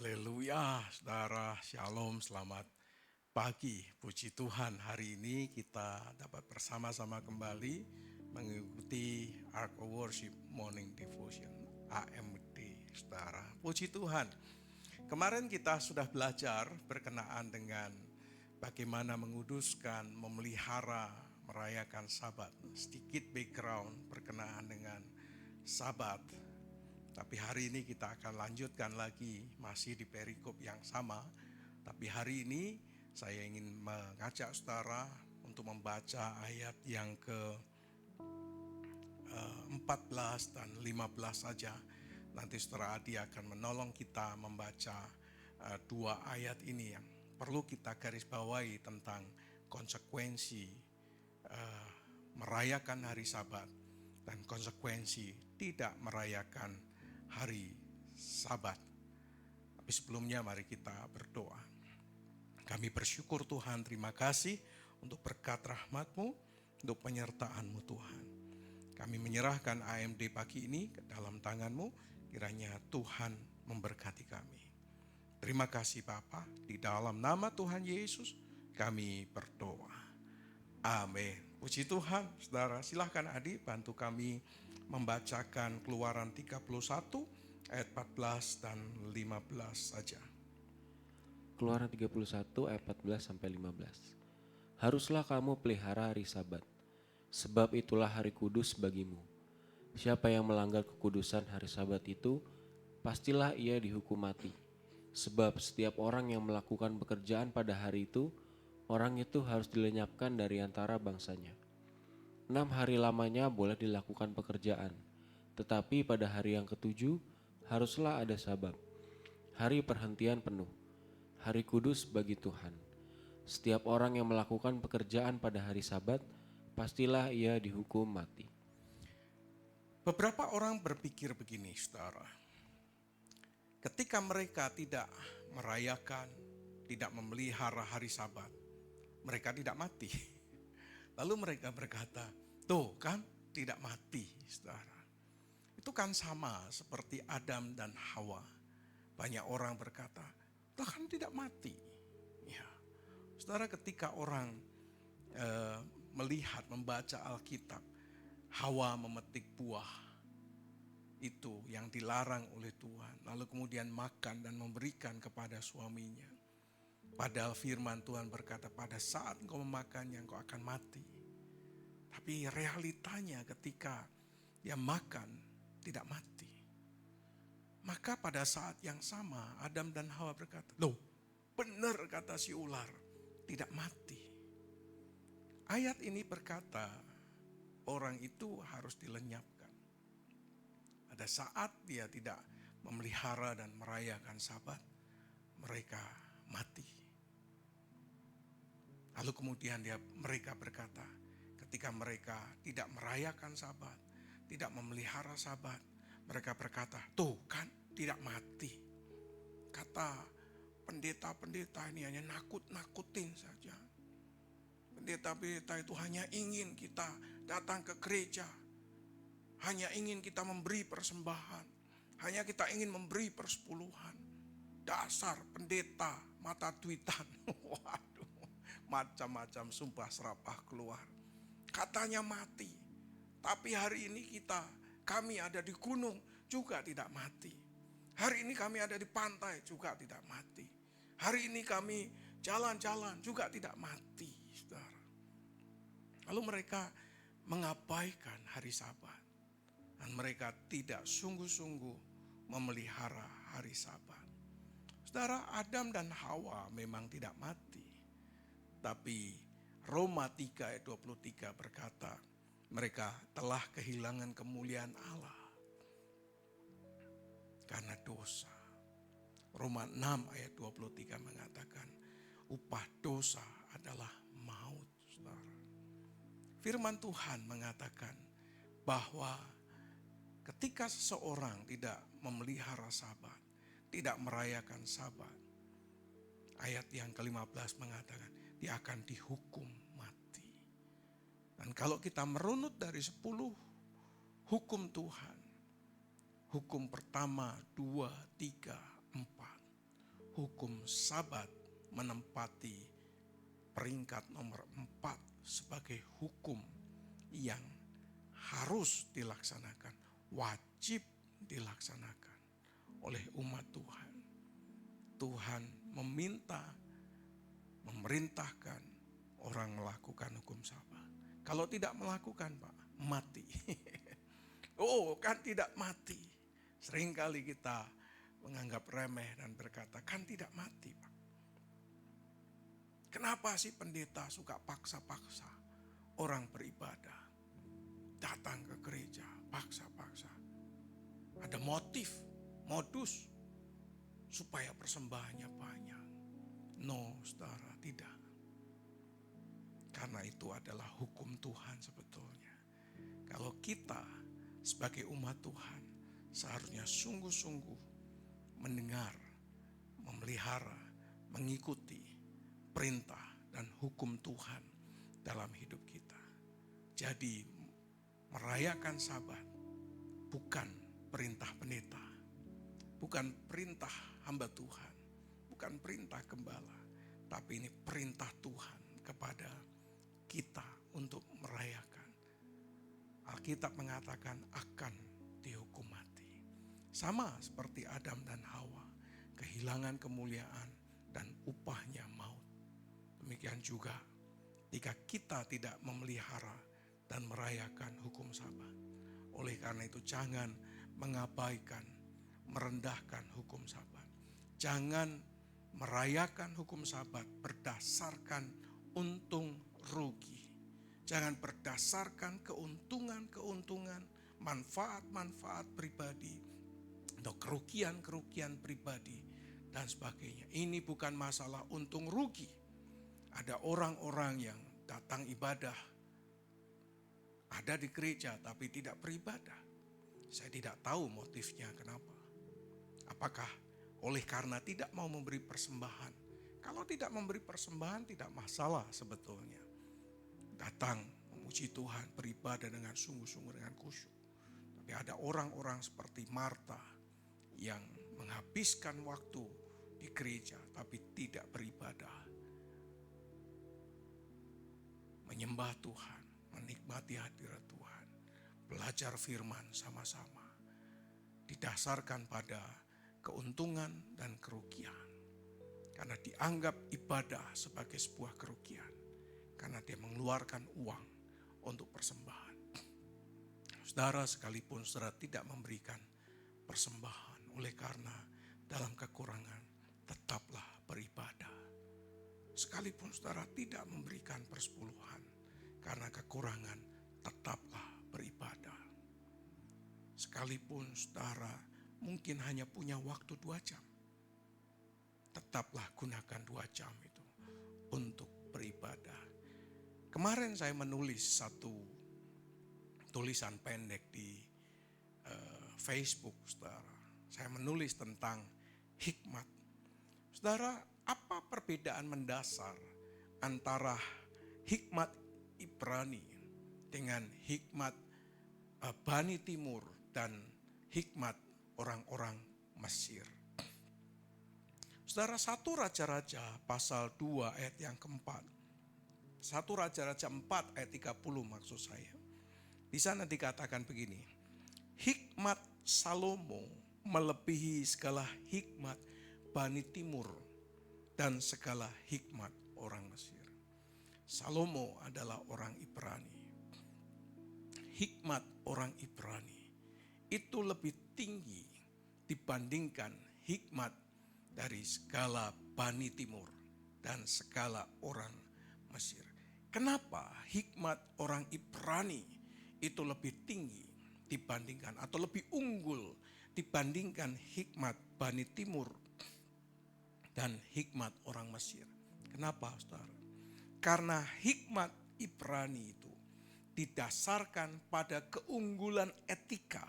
Haleluya, saudara, shalom, selamat pagi. Puji Tuhan, hari ini kita dapat bersama-sama kembali mengikuti Ark of Worship Morning Devotion, AMD, saudara. Puji Tuhan, kemarin kita sudah belajar berkenaan dengan bagaimana menguduskan, memelihara, merayakan Sabat. Sedikit background berkenaan dengan Sabat. Tapi hari ini kita akan lanjutkan lagi, masih di perikop yang sama. Tapi hari ini saya ingin mengajak saudara untuk membaca ayat yang ke 14 dan 15 saja. Nanti saudara Adi akan menolong kita membaca dua ayat ini yang perlu kita garis bawahi tentang konsekuensi merayakan hari Sabat dan konsekuensi tidak merayakan hari Sabat. Tapi sebelumnya mari kita berdoa. Kami bersyukur Tuhan, terima kasih untuk berkat rahmat-Mu, untuk penyertaan-Mu Tuhan. Kami menyerahkan AMD pagi ini ke dalam tangan-Mu, kiranya Tuhan memberkati kami. Terima kasih Bapa, di dalam nama Tuhan Yesus kami berdoa. Amin. Puji Tuhan, saudara. Silahkan Adi bantu kami membacakan Keluaran 31 ayat 14 dan 15 saja. Keluaran 31 ayat 14 sampai 15. Haruslah kamu pelihara hari Sabat, sebab itulah hari kudus bagimu. Siapa yang melanggar kekudusan hari Sabat itu, pastilah ia dihukum mati. Sebab setiap orang yang melakukan pekerjaan pada hari itu, orang itu harus dilenyapkan dari antara bangsanya. 6 hari lamanya boleh dilakukan pekerjaan, tetapi pada hari yang ketujuh haruslah ada Sabat, hari perhentian penuh, hari kudus bagi Tuhan. Setiap orang yang melakukan pekerjaan pada hari Sabat, pastilah ia dihukum mati. Beberapa orang berpikir begini, saudara. Ketika mereka tidak merayakan, tidak memelihara hari Sabat, mereka tidak mati. Lalu mereka berkata, tuh kan tidak mati, saudara. Itu kan sama seperti Adam dan Hawa. Banyak orang berkata, lah kan tidak mati. Ya, saudara, ketika orang melihat, membaca Alkitab, Hawa memetik buah itu yang dilarang oleh Tuhan. Lalu kemudian makan dan memberikan kepada suaminya. Padahal firman Tuhan berkata, pada saat engkau memakannya engkau akan mati. Tapi realitanya ketika dia makan tidak mati. Maka pada saat yang sama Adam dan Hawa berkata, loh benar kata si ular, tidak mati. Ayat ini berkata orang itu harus dilenyapkan. Pada saat dia tidak memelihara dan merayakan Sabat, mereka mati. Lalu kemudian mereka berkata, ketika mereka tidak merayakan Sabat, tidak memelihara Sabat, mereka berkata, tuh kan tidak mati. Kata pendeta-pendeta ini hanya nakut-nakutin saja. Pendeta-pendeta itu hanya ingin kita datang ke gereja, hanya ingin kita memberi persembahan, hanya kita ingin memberi persepuluhan. Dasar pendeta mata duitan. Waduh, macam-macam sumpah serapah keluar. Katanya mati, tapi hari ini kami ada di gunung juga tidak mati. Hari ini kami ada di pantai juga tidak mati. Hari ini kami jalan-jalan juga tidak mati, saudara. Lalu mereka mengabaikan hari Sabat. Dan mereka tidak sungguh-sungguh memelihara hari Sabat. Saudara, Adam dan Hawa memang tidak mati. Tapi Roma 3 ayat 23 berkata, mereka telah kehilangan kemuliaan Allah karena dosa. Roma 6 ayat 23 mengatakan, upah dosa adalah maut, saudara. Firman Tuhan mengatakan bahwa ketika seseorang tidak memelihara Sabat, tidak merayakan Sabat, ayat yang ke-15 mengatakan dia akan dihukum mati. Dan kalau kita merunut dari 10 hukum Tuhan, hukum pertama, 2, 3, 4. hukum Sabat menempati peringkat nomor 4 sebagai hukum yang harus dilaksanakan, wajib dilaksanakan oleh umat Tuhan. Tuhan memerintahkan orang melakukan hukum Sabat. Kalau tidak melakukan, Pak, mati. Oh, kan tidak mati. Seringkali kita menganggap remeh dan berkata, kan tidak mati, Pak. Kenapa sih pendeta suka paksa-paksa orang beribadah? Datang ke gereja, paksa-paksa. Ada modus, supaya persembahannya banyak. No, saudara, tidak. Karena itu adalah hukum Tuhan sebetulnya. Kalau kita sebagai umat Tuhan seharusnya sungguh-sungguh mendengar, memelihara, mengikuti perintah dan hukum Tuhan dalam hidup kita. Jadi merayakan Sabat bukan perintah pendeta, bukan perintah hamba Tuhan, bukan perintah gembala, tapi ini perintah Tuhan kepada kita untuk merayakan. Alkitab mengatakan akan dihukum mati. Sama seperti Adam dan Hawa, kehilangan kemuliaan dan upahnya maut. Demikian juga jika kita tidak memelihara dan merayakan hukum Sabat. Oleh karena itu jangan mengabaikan, merendahkan hukum Sabat. Jangan merayakan hukum Sabat berdasarkan untung rugi. Jangan berdasarkan keuntungan-keuntungan, manfaat-manfaat pribadi, atau kerugian-kerugian pribadi, dan sebagainya. Ini bukan masalah untung rugi. Ada orang-orang yang datang ibadah, ada di gereja tapi tidak beribadah. Saya tidak tahu motifnya kenapa. Apakah oleh karena tidak mau memberi persembahan? Kalau tidak memberi persembahan tidak masalah sebetulnya. Datang memuji Tuhan, beribadah dengan sungguh-sungguh, dengan khusyuk. Tapi ada orang-orang seperti Marta yang menghabiskan waktu di gereja tapi tidak beribadah. Menyembah Tuhan, menikmati hadirat Tuhan, belajar firman sama-sama, didasarkan pada keuntungan dan kerugian. Karena dianggap ibadah sebagai sebuah kerugian, karena dia mengeluarkan uang untuk persembahan. Saudara, sekalipun saudara tidak memberikan persembahan, oleh karena dalam kekurangan tetaplah beribadah. Sekalipun saudara tidak memberikan persepuluhan, karena kekurangan tetaplah beribadah. Sekalipun saudara mungkin hanya punya waktu 2 jam, tetaplah gunakan 2 jam itu untuk beribadah. Kemarin saya menulis satu tulisan pendek di Facebook, saudara. Saya menulis tentang hikmat. Saudara, apa perbedaan mendasar antara hikmat Ibrani dengan hikmat Bani Timur dan hikmat orang-orang Mesir? Saudara, 1 Raja-Raja pasal 2 ayat yang keempat. 1 Raja-Raja 4 ayat 30 maksud saya. Di sana dikatakan begini, hikmat Salomo melebihi segala hikmat Bani Timur dan segala hikmat orang Mesir. Salomo adalah orang Ibrani. Hikmat orang Ibrani itu lebih tinggi dibandingkan hikmat dari segala Bani Timur dan segala orang Mesir. Kenapa hikmat orang Ibrani itu lebih tinggi dibandingkan atau lebih unggul dibandingkan hikmat Bani Timur dan hikmat orang Mesir? Kenapa, saudara? Karena hikmat Ibrani itu didasarkan pada keunggulan etika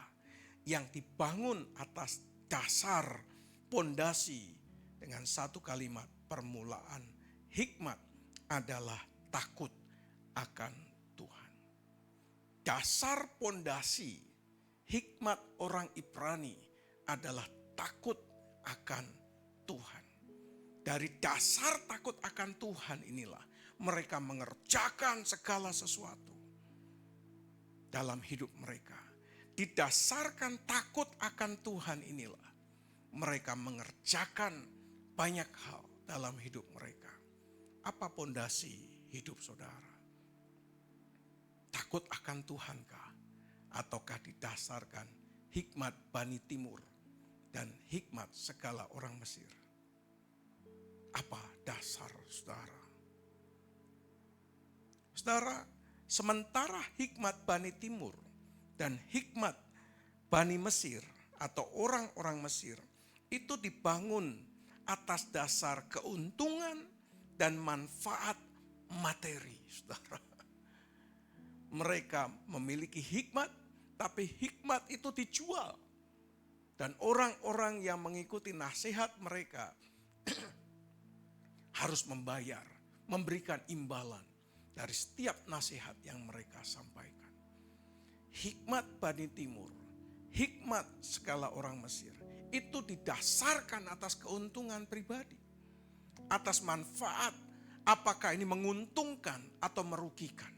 yang dibangun atas dasar pondasi dengan satu kalimat permulaan. Hikmat adalah takut akan Tuhan. Dasar pondasi hikmat orang Ibrani adalah takut akan Tuhan. Dari dasar takut akan Tuhan inilah mereka mengerjakan segala sesuatu dalam hidup mereka. Didasarkan takut akan Tuhan inilah mereka mengerjakan banyak hal dalam hidup mereka. Apa pondasi hidup saudara? Takut akan Tuhankah? Ataukah didasarkan hikmat Bani Timur dan hikmat segala orang Mesir? Apa dasar saudara? Saudara, sementara hikmat Bani Timur dan hikmat Bani Mesir atau orang-orang Mesir itu dibangun atas dasar keuntungan dan manfaat materi, saudara. Mereka memiliki hikmat, tapi hikmat itu dijual. Dan orang-orang yang mengikuti nasihat mereka harus membayar, memberikan imbalan dari setiap nasihat yang mereka sampaikan. Hikmat Bani Timur, hikmat segala orang Mesir, itu didasarkan atas keuntungan pribadi, atas manfaat, apakah ini menguntungkan atau merugikan.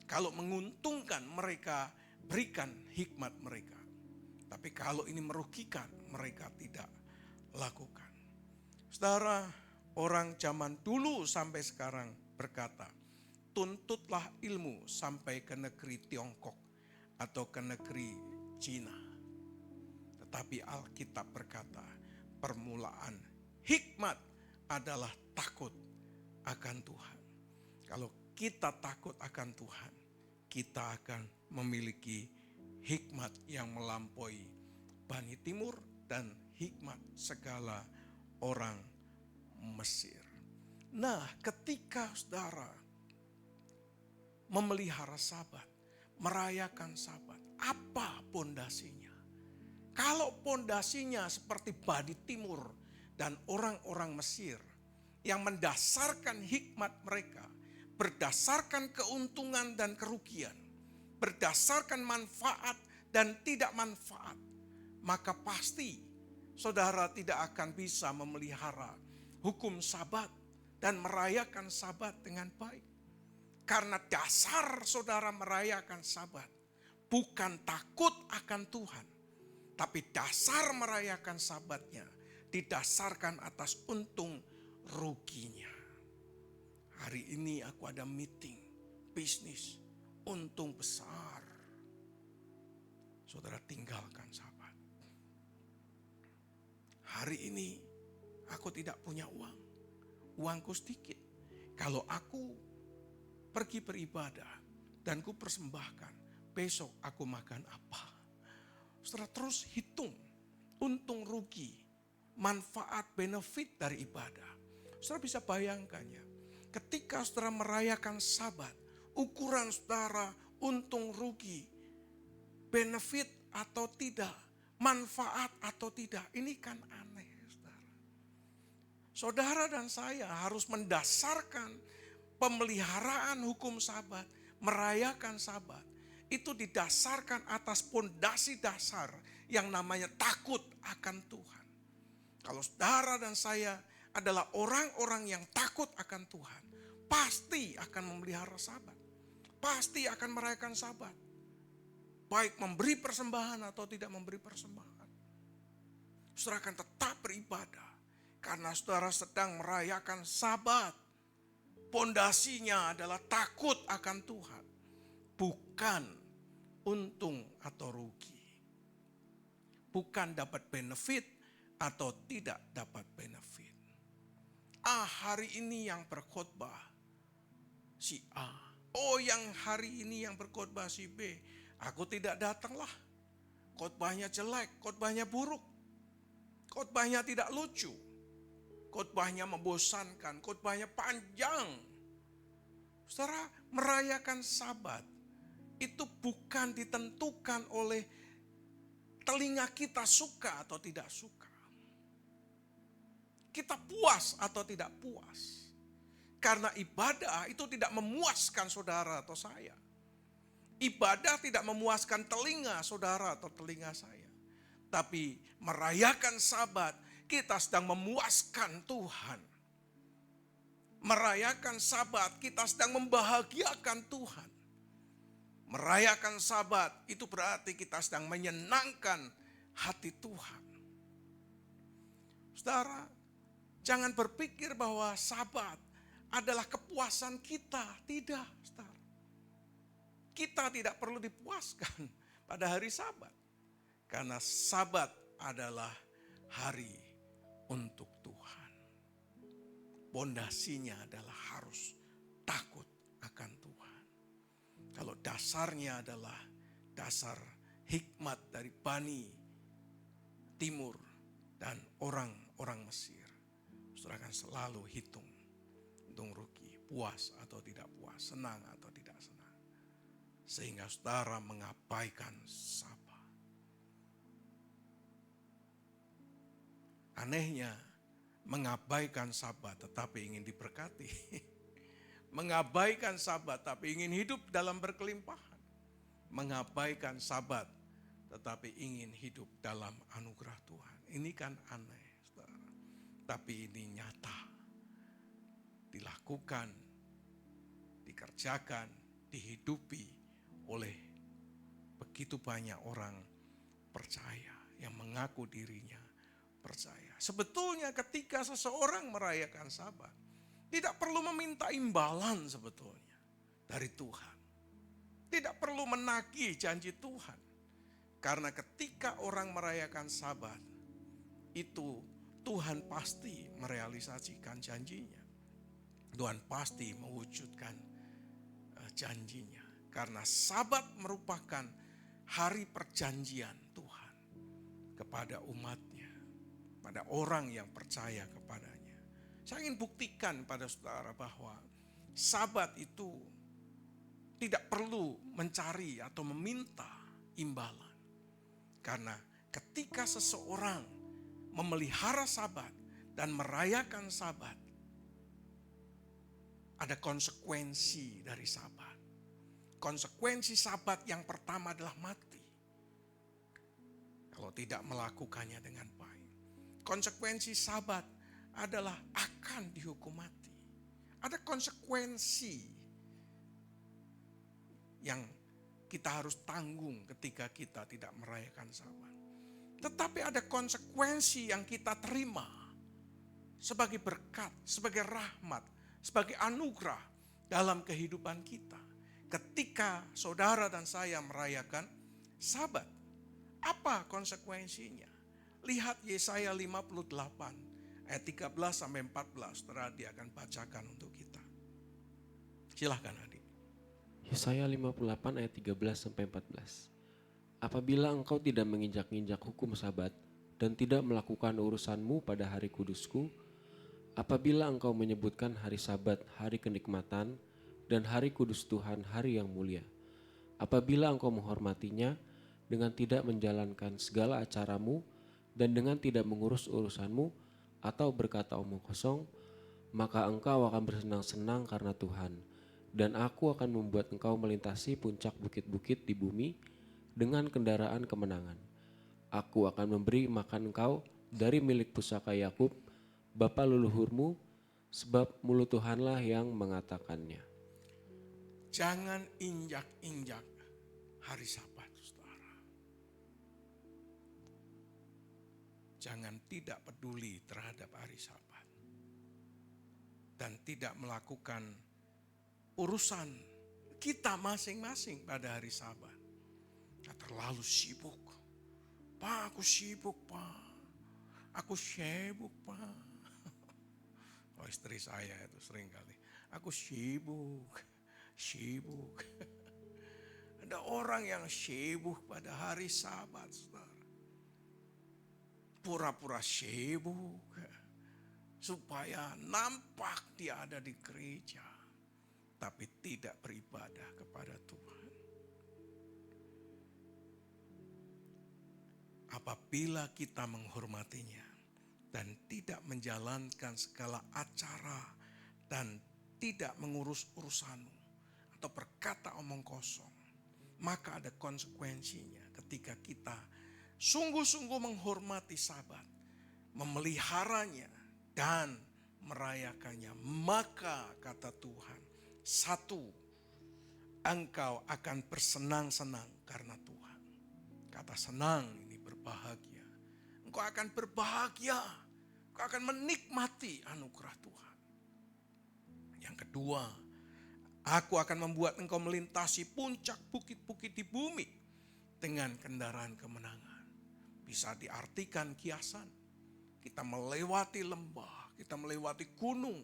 Kalau menguntungkan, mereka berikan hikmat mereka. Tapi kalau ini merugikan, mereka tidak lakukan. Saudara, orang zaman dulu sampai sekarang berkata, tuntutlah ilmu sampai ke negeri Tiongkok atau ke negeri Cina. Tetapi Alkitab berkata, permulaan hikmat adalah takut akan Tuhan. Kalau kita takut akan Tuhan, kita akan memiliki hikmat yang melampaui Bani Timur dan hikmat segala orang Mesir. Nah, ketika saudara memelihara Sabat, merayakan Sabat, apa pondasinya? Kalau pondasinya seperti Bani Timur dan orang-orang Mesir yang mendasarkan hikmat mereka, berdasarkan keuntungan dan kerugian, berdasarkan manfaat dan tidak manfaat, maka pasti saudara tidak akan bisa memelihara hukum Sabat dan merayakan Sabat dengan baik. Karena dasar saudara merayakan Sabat bukan takut akan Tuhan, tapi dasar merayakan Sabatnya didasarkan atas untung ruginya. Hari ini aku ada meeting bisnis, untung besar. Saudara tinggalkan Sabat. Hari ini aku tidak punya uang. Uangku sedikit. Kalau aku pergi beribadah dan ku persembahkan, besok aku makan apa? Saudara terus hitung untung rugi, manfaat benefit dari ibadah. Saudara bisa bayangkan ya, ketika saudara merayakan Sabat, ukuran saudara untung rugi, benefit atau tidak, manfaat atau tidak, ini kan aneh saudara. Saudara dan saya harus mendasarkan pemeliharaan hukum Sabat, merayakan Sabat, itu didasarkan atas pondasi dasar yang namanya takut akan Tuhan. Kalau saudara dan saya adalah orang-orang yang takut akan Tuhan, pasti akan memelihara Sabat, pasti akan merayakan Sabat, baik memberi persembahan atau tidak memberi persembahan. Saudara akan tetap beribadah karena saudara sedang merayakan Sabat. Pondasinya adalah takut akan Tuhan, bukan untung atau rugi, bukan dapat benefit atau tidak dapat benefit. Hari ini yang berkhotbah si A, yang hari ini yang berkhotbah si B. Aku tidak datanglah, khotbahnya jelek, khotbahnya buruk, khotbahnya tidak lucu, khotbahnya membosankan, khotbahnya panjang. Saudara, merayakan Sabat itu bukan ditentukan oleh telinga kita suka atau tidak suka. Kita puas atau tidak puas. Karena ibadah itu tidak memuaskan saudara atau saya. Ibadah tidak memuaskan telinga saudara atau telinga saya. Tapi merayakan Sabat kita sedang memuaskan Tuhan. Merayakan Sabat, kita sedang membahagiakan Tuhan. Merayakan Sabat itu berarti kita sedang menyenangkan hati Tuhan. Saudara, jangan berpikir bahwa Sabat adalah kepuasan kita. Tidak, saudara. Kita tidak perlu dipuaskan pada hari Sabat. Karena Sabat adalah hari untuk Tuhan. Pondasinya adalah harus takut akan Tuhan. Kalau dasarnya adalah dasar hikmat dari Bani Timur dan orang-orang Mesir, saudara akan selalu hitung rugi, puas atau tidak puas, senang atau tidak senang. Sehingga saudara mengabaikan Sabat. Anehnya, mengabaikan Sabat tetapi ingin diberkati. Mengabaikan Sabat tapi ingin hidup dalam berkelimpahan. Mengabaikan Sabat tetapi ingin hidup dalam anugerah Tuhan. Ini kan aneh, saudara. Tapi ini nyata. Dilakukan, dikerjakan, dihidupi oleh begitu banyak orang percaya yang mengaku dirinya percaya. Sebetulnya ketika seseorang merayakan Sabat, tidak perlu meminta imbalan sebetulnya dari Tuhan. Tidak perlu menagih janji Tuhan. Karena ketika orang merayakan Sabat, itu Tuhan pasti merealisasikan janjinya. Tuhan pasti mewujudkan janjinya. Karena Sabat merupakan hari perjanjian Tuhan kepada umatnya, pada orang yang percaya kepadanya. Saya ingin buktikan pada saudara bahwa Sabat itu tidak perlu mencari atau meminta imbalan. Karena ketika seseorang memelihara Sabat dan merayakan Sabat, ada konsekuensi dari Sabat. Konsekuensi Sabat yang pertama adalah mati. Kalau tidak melakukannya dengan baik. Konsekuensi Sabat adalah akan dihukum mati. Ada konsekuensi yang kita harus tanggung ketika kita tidak merayakan Sabat. Tetapi ada konsekuensi yang kita terima sebagai berkat, sebagai rahmat, sebagai anugerah dalam kehidupan kita. Ketika saudara dan saya merayakan Sabat, apa konsekuensinya? Lihat Yesaya 58 ayat 13 sampai 14, saudara dia akan bacakan untuk kita. Silahkan adik. Yesaya 58 ayat 13 sampai 14. Apabila engkau tidak menginjak-injak hukum Sabat dan tidak melakukan urusanmu pada hari kudusku, apabila engkau menyebutkan hari Sabat hari kenikmatan dan hari kudus Tuhan hari yang mulia, apabila engkau menghormatinya dengan tidak menjalankan segala acaramu dan dengan tidak mengurus urusanmu atau berkata omong kosong, maka engkau akan bersenang-senang karena Tuhan, dan aku akan membuat engkau melintasi puncak bukit-bukit di bumi dengan kendaraan kemenangan. Aku akan memberi makan engkau dari milik pusaka Yakub, bapa leluhurmu, sebab mulut Tuhanlah yang mengatakannya. Jangan injak-injak hari Sabat, saudara. Jangan tidak peduli terhadap hari Sabat. Dan tidak melakukan urusan kita masing-masing pada hari Sabat. Terlalu sibuk. Pak, aku sibuk, Pak. Aku sibuk, Pak. Oh, istri saya itu sering kali. Aku sibuk. Ada orang yang sibuk pada hari Sabat, saudara. Pura-pura sibuk. Supaya nampak dia ada di gereja. Tapi tidak beribadah kepada Tuhan. Apabila kita menghormatinya dan tidak menjalankan segala acara dan tidak mengurus urusanmu atau berkata omong kosong, maka ada konsekuensinya ketika kita sungguh-sungguh menghormati Sabat memeliharanya, dan merayakannya. Maka kata Tuhan, satu, engkau akan bersenang-senang karena Tuhan. Kata senang ini berbahagia. Engkau akan berbahagia. Engkau akan menikmati anugerah Tuhan. Yang kedua, aku akan membuat engkau melintasi puncak bukit-bukit di bumi dengan kendaraan kemenangan. Bisa diartikan kiasan. Kita melewati lembah, kita melewati gunung,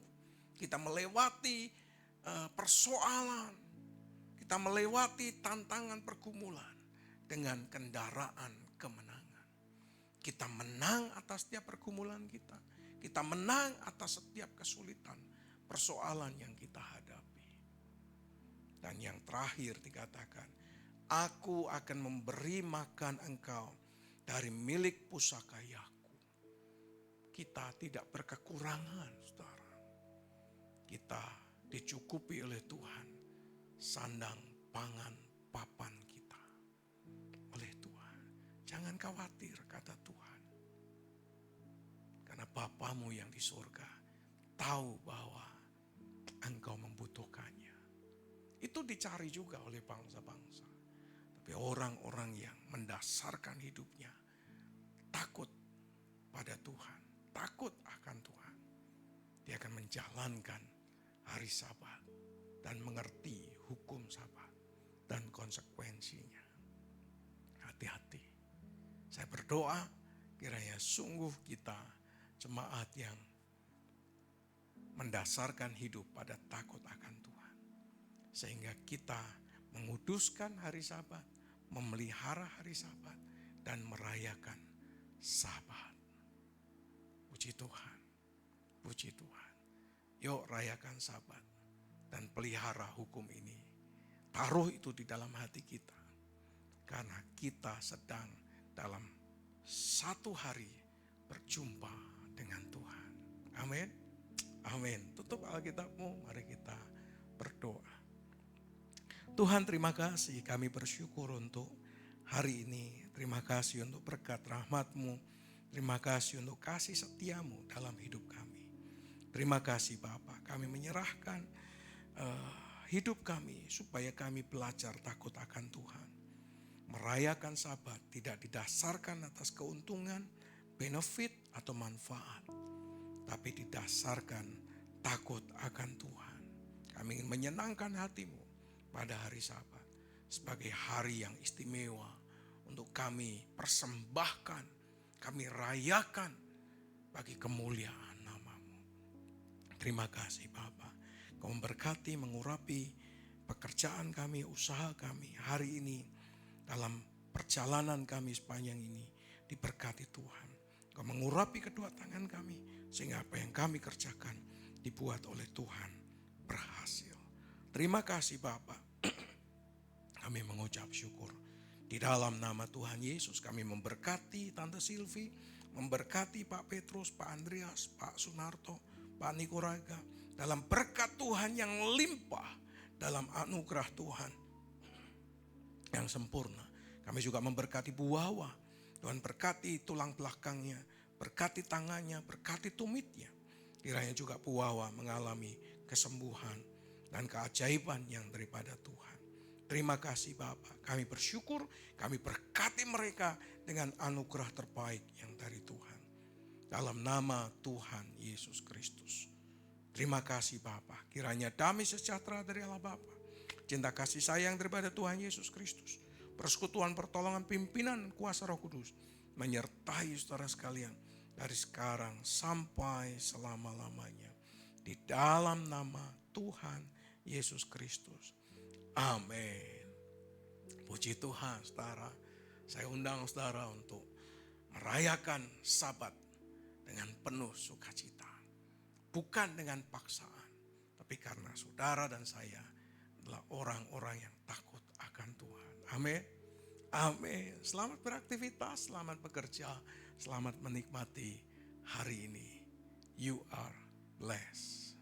kita melewati persoalan, kita melewati tantangan pergumulan dengan kendaraan kemenangan. Kita menang atas setiap pergumulan kita. Kita menang atas setiap kesulitan, persoalan yang kita hadapi. Dan yang terakhir dikatakan, aku akan memberi makan engkau dari milik pusakayaku. Kita tidak berkekurangan, saudara. Kita dicukupi oleh Tuhan, sandang, pangan, papan kita oleh Tuhan. Jangan khawatir, kata Tuhan. Karena Bapamu yang di surga tahu bahwa engkau membutuhkannya. Itu dicari juga oleh bangsa-bangsa. Tapi orang-orang yang mendasarkan hidupnya takut pada Tuhan, takut akan Tuhan, dia akan menjalankan hari Sabat dan mengerti hukum Sabat dan konsekuensinya. Hati-hati. Saya berdoa kiranya sungguh kita jemaat yang mendasarkan hidup pada takut akan Tuhan. Sehingga kita menguduskan hari Sabat, memelihara hari Sabat, dan merayakan Sabat. Puji Tuhan, puji Tuhan. Yuk rayakan Sabat dan pelihara hukum ini. Taruh itu di dalam hati kita. Karena kita sedang dalam satu hari berjumpa dengan Tuhan. Amin. Amin. Tutup Alkitabmu, mari kita berdoa. Tuhan, terima kasih, kami bersyukur untuk hari ini. Terima kasih untuk berkat rahmat-Mu. Terima kasih untuk kasih setia-Mu dalam hidup kami. Terima kasih Bapa, kami menyerahkan hidup kami supaya kami belajar takut akan Tuhan. Merayakan Sabat tidak didasarkan atas keuntungan, benefit atau manfaat, tapi didasarkan takut akan Tuhan. Kami ingin menyenangkan hati-Mu pada hari Sabat sebagai hari yang istimewa untuk kami persembahkan, kami rayakan bagi kemuliaan nama-Mu. Terima kasih Bapa, Kau memberkati, mengurapi pekerjaan kami, usaha kami hari ini, dalam perjalanan kami sepanjang ini diberkati Tuhan. Kau mengurapi kedua tangan kami sehingga apa yang kami kerjakan dibuat oleh Tuhan berhasil. Terima kasih Bapa. Kami mengucap syukur. Di dalam nama Tuhan Yesus kami memberkati Tante Silvi, memberkati Pak Petrus, Pak Andreas, Pak Sunarto, Pak Nikoraga. Dalam berkat Tuhan yang limpah, dalam anugerah Tuhan yang sempurna. Kami juga memberkati Bu Wawa. Tuhan berkati tulang belakangnya, berkati tangannya, berkati tumitnya. Kiranya juga Bu Wawa mengalami kesembuhan dan keajaiban yang daripada Tuhan. Terima kasih Bapak, kami bersyukur, kami berkati mereka dengan anugerah terbaik yang dari Tuhan. Dalam nama Tuhan Yesus Kristus. Terima kasih Bapak, kiranya damai sejahtera dari Allah Bapa, cinta kasih sayang daripada Tuhan Yesus Kristus, persekutuan pertolongan pimpinan kuasa Roh Kudus, menyertai saudara sekalian dari sekarang sampai selama-lamanya. Di dalam nama Tuhan Yesus Kristus. Amin. Puji Tuhan saudara. Saya undang saudara untuk merayakan Sabat dengan penuh sukacita. Bukan dengan paksaan, tapi karena saudara dan saya adalah orang-orang yang takut akan Tuhan. Amin. Amin. Selamat beraktivitas, selamat bekerja, selamat menikmati hari ini. You are blessed.